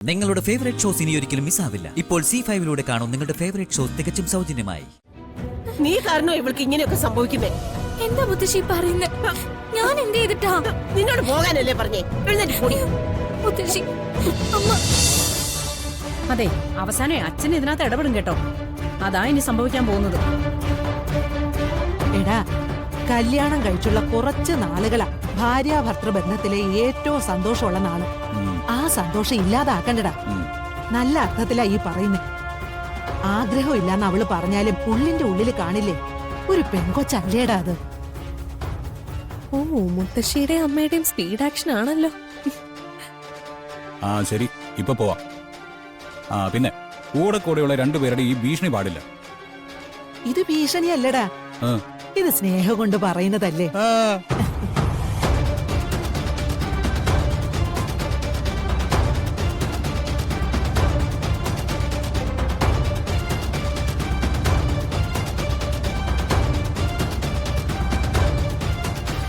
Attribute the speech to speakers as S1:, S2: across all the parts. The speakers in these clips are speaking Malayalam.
S1: നിങ്ങളുടെ ഫേവറേറ്റ് ഷോസ് ഇനി ഒരിക്കലും മിസ്സാവില്ല. ഇപ്പോൾ C5 കാണും നിങ്ങളുടെ ഫേവറേറ്റ് ഷോസ് തികച്ചും സൗജന്യമായി.
S2: നീ കാരണം ഇവൾക്ക് ഇങ്ങനെയൊക്കെ സംഭവിക്കുന്നേ.
S3: എന്താ മുത്തശ്ശി പറയുന്നത്? ഞാൻ എന്ത് ചെയ്തിട്ടാ?
S2: നിന്നോട് പോകാനല്ലേ പറഞ്ഞേ? എഴുന്നേറ്റ് പോടി.
S3: മുത്തശ്ശി, അമ്മ.
S4: അതെ, അവസാനം അച്ഛൻ ഇതിനകത്ത് ഇടപെടും കേട്ടോ. അതാ ഇനി സംഭവിക്കാൻ പോകുന്നത്.
S5: എടാ, കല്യാണം കഴിച്ചുള്ള കുറച്ച് നാളുകളാ ഭാര്യാഭർത്തൃ ബന്ധത്തിലെ ഏറ്റവും സന്തോഷമുള്ള നാള്. ആ സന്തോഷം ഇല്ലാതാക്കണ്ടടാ. നല്ല അർത്ഥത്തിലാ ഈ പറയുന്നേ. ആഗ്രഹം ഇല്ലാന്ന് അവള് പറഞ്ഞാലും ഉള്ളിന്റെ ഉള്ളില് കാണില്ലേ ഒരു പെൺകൊച്ചല്ലേടാ അത്.
S3: ഓ, മുത്തശ്ശിയുടെയും അമ്മയുടെയും സ്പീഡ് ആക്ഷൻ ആണല്ലോ.
S6: ആ ശരി, ഇപ്പൊ പോവാം. പിന്നെ കൂടെയുള്ള രണ്ടുപേരുടെ ഈ ഭീഷണി പാടില്ല.
S5: ഇത് ഭീഷണിയല്ലടാ, ഇത് സ്നേഹം കൊണ്ട് പറയുന്നതല്ലേ.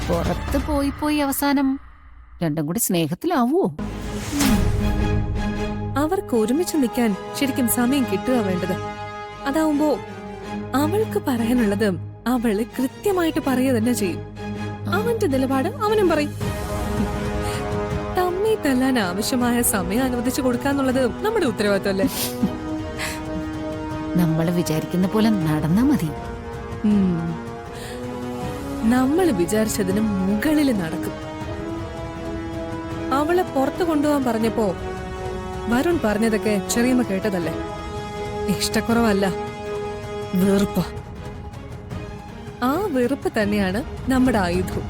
S4: പുറത്ത് പോയി അവസാനം രണ്ടും കൂടി സ്നേഹത്തിലാവോ?
S3: അവർക്ക് ഒരുമിച്ച് നിൽക്കാൻ ശരിക്കും സമയം കിട്ടുക വേണ്ടത്. അതാവുമ്പോ അവൾക്ക് പറയാനുള്ളത് അവള് കൃത്യമായിട്ട് പറയുക തന്നെ ചെയ്യും. അവന്റെ നിലപാട് അവനും പറയും. തമ്മി തല്ലാൻ ആവശ്യമായ സമയം അനുവദിച്ചു കൊടുക്കാന്നുള്ളത് നമ്മുടെ ഉത്തരവാദിത്തമല്ലേ?
S4: നമ്മള് വിചാരിക്കുന്ന പോലെ നടന്നാ മതി.
S3: നമ്മൾ വിചാരിച്ചതിന് മുകളിൽ നടക്കും. അവളെ പുറത്തു കൊണ്ടുപോകാൻ പറഞ്ഞപ്പോ വരുൺ പറഞ്ഞതൊക്കെ ചെറിയമ്മ കേട്ടതല്ലേ? ഇഷ്ടക്കുറവല്ല, വെറുപ്പ്. ആ വെറുപ്പ് തന്നെയാണ് നമ്മുടെ ആയുധം.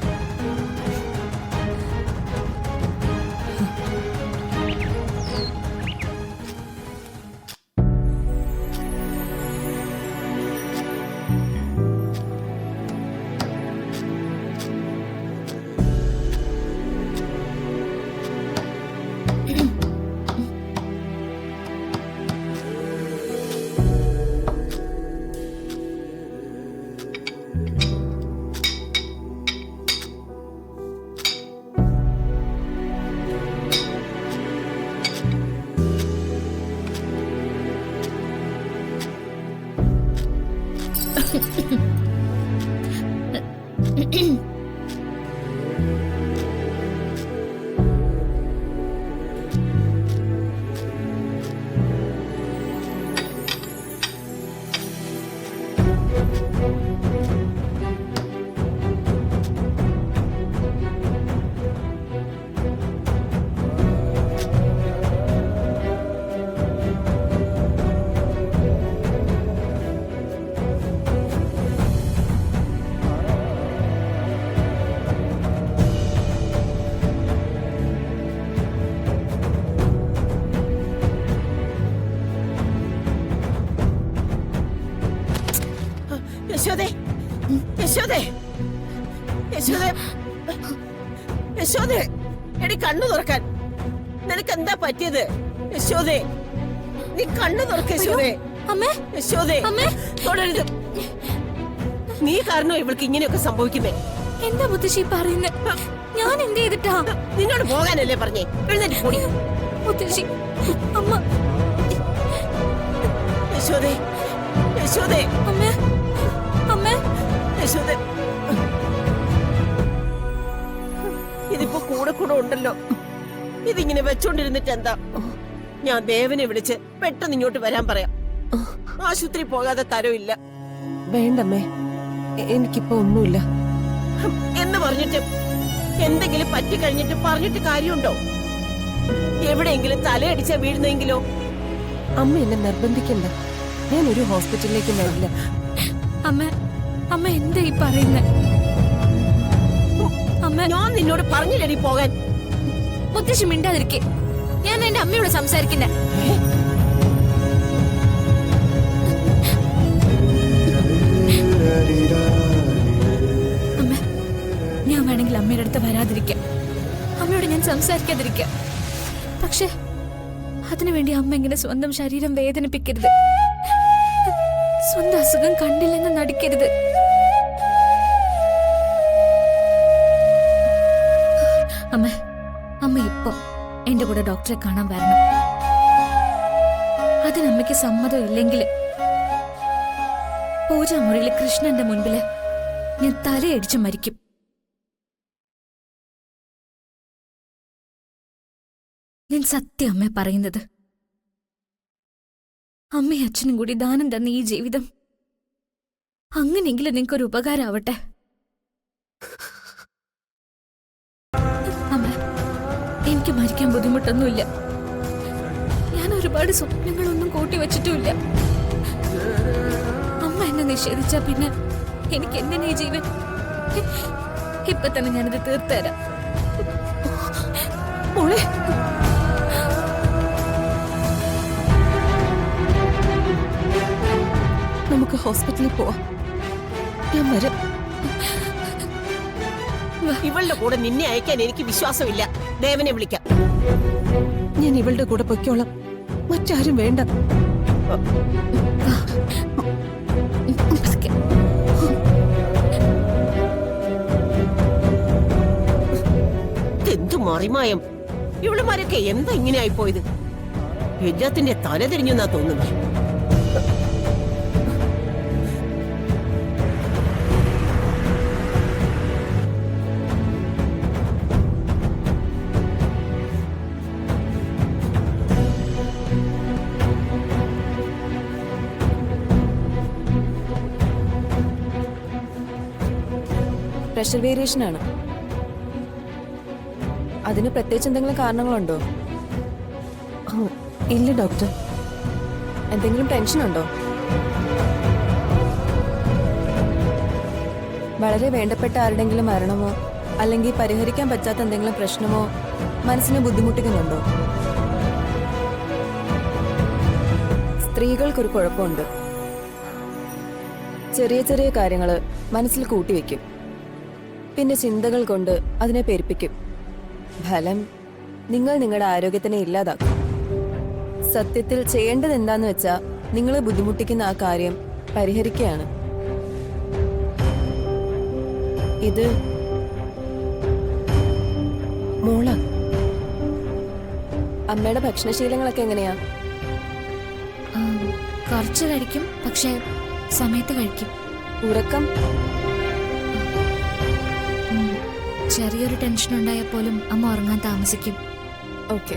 S2: യശോദേ, യശോദേ, യശോദേ, യശോദേ, എടി കണ്ണു തുറക്കാൻ. നിനക്ക് എന്താ പറ്റിയത് യശോദേ? നീ കണ്ണു തുറക്ക യശോദേ. യശോദേ, തുടരുത്. നീ കാരണം ഇവൾക്ക് ഇങ്ങനെയൊക്കെ സംഭവിക്കുന്നേ.
S3: എന്താ മുത്തശ്ശി പറയുന്നത്? ഞാൻ എന്ത് ചെയ്തിട്ടാ?
S2: നിന്നോട് പോകാനല്ലേ പറഞ്ഞേ? എഴുന്നേറ്റ് പോടി.
S3: മുത്തശ്ശി, അമ്മ.
S2: യശോദേ, യശോദേ,
S3: അമ്മ, അമ്മ,
S2: യശോദേ. ഇതിപ്പോ കൂടെ ഉണ്ടല്ലോ. ഇതിങ്ങനെ വെച്ചോണ്ടിരുന്നിട്ട് എന്താ? ഞാൻ ദേവനെ വിളിച്ച് പെട്ടെന്ന് ഇങ്ങോട്ട് വരാൻ പറയാം. ആശുപത്രി പോകാതെ തരവില്ല.
S7: വേണ്ടമ്മേ, എനിക്കിപ്പോ ഒന്നുമില്ല
S2: എന്ന് പറഞ്ഞിട്ട് എന്തെങ്കിലും പറ്റിക്കഴിഞ്ഞിട്ട് പറഞ്ഞിട്ട് കാര്യമുണ്ടോ? എവിടെയെങ്കിലും തലയടിച്ചാ വീഴുന്നെങ്കിലോ?
S7: അമ്മ എന്നെ നിർബന്ധിക്കണ്ട. ഞാൻ ഒരു ഹോസ്പിറ്റലിലേക്കും വരില്ല.
S3: അമ്മ, അമ്മ എന്താ ഈ പറയുന്നത്? അമ്മ,
S2: ഞാൻ നിന്നോട് പറഞ്ഞില്ലടി പോകാൻ.
S3: മുത്തശ്ശി മിണ്ടാതിരിക്കെ. ഞാൻ എന്റെ അമ്മയോട് സംസാരിക്കണ്ട. അമ്മ, ഞാൻ വേണമെങ്കിൽ അമ്മയുടെ അടുത്ത് വരാതിരിക്കാം. അമ്മയോട് ഞാൻ സംസാരിക്കാതിരിക്കാം. പക്ഷെ അതിനുവേണ്ടി അമ്മ ഇങ്ങനെ സ്വന്തം ശരീരം വേദനിപ്പിക്കരുത്. സ്വന്തം അസുഖം കണ്ടില്ലെന്ന് നടിക്കരുത്. അമ്മ, അമ്മ ഇപ്പൊ എന്റെ കൂടെ ഡോക്ടറെ കാണാൻ വരണം.
S8: അതിനമ്മയ്ക്ക് സമ്മതം ഇല്ലെങ്കിൽ പൂജാമുറിയിൽ കൃഷ്ണന്റെ മുൻപില് ഞാൻ തലയടിച്ചു മരിക്കും. ഞാൻ സത്യം അമ്മ പറയുന്നത്. അമ്മയും അച്ഛനും കൂടി ദാനം തന്ന ഈ ജീവിതം അങ്ങനെയെങ്കിലും നിങ്ങൾക്കൊരു ഉപകാരമാവട്ടെ. അമ്മ, എനിക്ക് മരിക്കാൻ ബുദ്ധിമുട്ടൊന്നുമില്ല. ഞാൻ ഒരുപാട് സ്വപ്നങ്ങളൊന്നും കൂട്ടി വച്ചിട്ടുമില്ല. അമ്മ എന്നെ നിഷേധിച്ചാ പിന്നെ എനിക്ക് എന്തിനാ ഈ ജീവൻ? ഇപ്പൊ തന്നെ ഞാനിത് തീർത്തുതരാം.
S2: മോളെ,
S7: നമുക്ക് ഹോസ്പിറ്റലിൽ പോവാം. ഞാൻ വരാം.
S2: ഇവളുടെ കൂടെ നിന്നെ അയക്കാൻ എനിക്ക് വിശ്വാസമില്ല. ദേവനെ വിളിക്കാം.
S7: ഞാൻ ഇവളുടെ കൂടെ പൊയ്ക്കോളാം. മറ്റാരും വേണ്ട.
S2: എന്തു മറിമായം! ഇവളുമാരൊക്കെ എന്താ ഇങ്ങനെ ആയിപ്പോയത്? എല്ലാത്തിന്റെ തല തിരിഞ്ഞെന്നാ തോന്നുന്നു.
S7: പ്രഷർ വേരിയേഷൻ ആണ്. അതിന് പ്രത്യേകിച്ച് എന്തെങ്കിലും കാരണങ്ങളുണ്ടോ? ഇല്ല ഡോക്ടർ. എന്തെങ്കിലും ടെൻഷൻ ഉണ്ടോ? വളരെ വേണ്ടപ്പെട്ട ആരുടെങ്കിലും മരണമോ അല്ലെങ്കിൽ പരിഹരിക്കാൻ പറ്റാത്ത എന്തെങ്കിലും പ്രശ്നമോ മനസ്സിനെ ബുദ്ധിമുട്ടിക്കുന്നുണ്ടോ? സ്ത്രീകൾക്കൊരു കുഴപ്പമുണ്ട്. ചെറിയ ചെറിയ കാര്യങ്ങൾ മനസ്സിൽ കൂട്ടിവെക്കും. പിന്നെ ചിന്തകൾ കൊണ്ട് അതിനെ പെരുപ്പിക്കും. ഫലം നിങ്ങൾ നിങ്ങളുടെ ആരോഗ്യത്തിനെ ഇല്ലാതാക്കും. സത്യത്തിൽ ചെയ്യേണ്ടത് എന്താന്ന് വെച്ചാ നിങ്ങളെ ബുദ്ധിമുട്ടിക്കുന്ന ആ കാര്യം പരിഹരിക്കുകയാണ്. ഇത് മോള. അമ്മയുടെ ഭക്ഷണശീലങ്ങളൊക്കെ എങ്ങനെയാ?
S8: കുറച്ച് കഴിക്കും, പക്ഷെ സമയത്ത് കഴിക്കും.
S7: ഉറക്കം?
S8: ചെറിയൊരു ടെൻഷൻ ഉണ്ടായാൽ പോലും അമ്മ ഉറങ്ങാൻ താമസിക്കും.
S7: ഓക്കെ,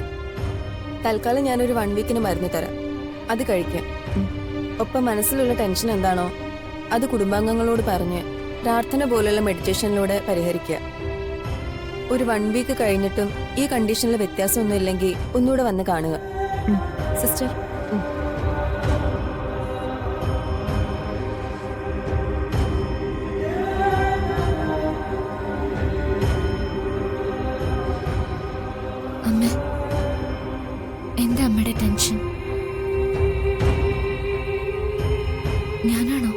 S7: തൽക്കാലം ഞാനൊരു 1 വീക്കിന് മരുന്ന് തരാം. അത് കഴിക്കാം. ഒപ്പം മനസ്സിലുള്ള ടെൻഷൻ എന്താണോ അത് കുടുംബാംഗങ്ങളോട് പറഞ്ഞ് പ്രാർത്ഥന പോലുള്ള മെഡിറ്റേഷനിലൂടെ പരിഹരിക്കുക. ഒരു 1 വീക്ക് കഴിഞ്ഞിട്ടും ഈ കണ്ടീഷനിൽ വ്യത്യാസമൊന്നും ഇല്ലെങ്കിൽ ഒന്നുകൂടെ വന്ന് കാണുക. സിസ്റ്റർ.
S8: അമ്മ, എന്താ അമ്മയുടെ ടെൻഷൻ? ഞാനാണോ?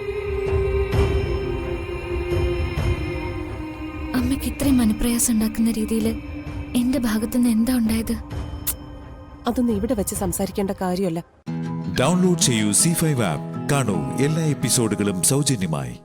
S8: അമ്മയ്ക്ക് ഇത്രയും മനപ്രയാസം ഉണ്ടാക്കുന്ന രീതിയിൽ എന്റെ ഭാഗത്തുനിന്ന് എന്താ ഉണ്ടായത്?
S7: അതൊന്നും ഇവിടെ വെച്ച് സംസാരിക്കേണ്ട കാര്യമല്ല.
S9: ഡൗൺലോഡ് ചെയ്യൂ C5 ആപ്പ്. കാണൂ എല്ലാ എപ്പിസോഡുകളും സൗജന്യമായി.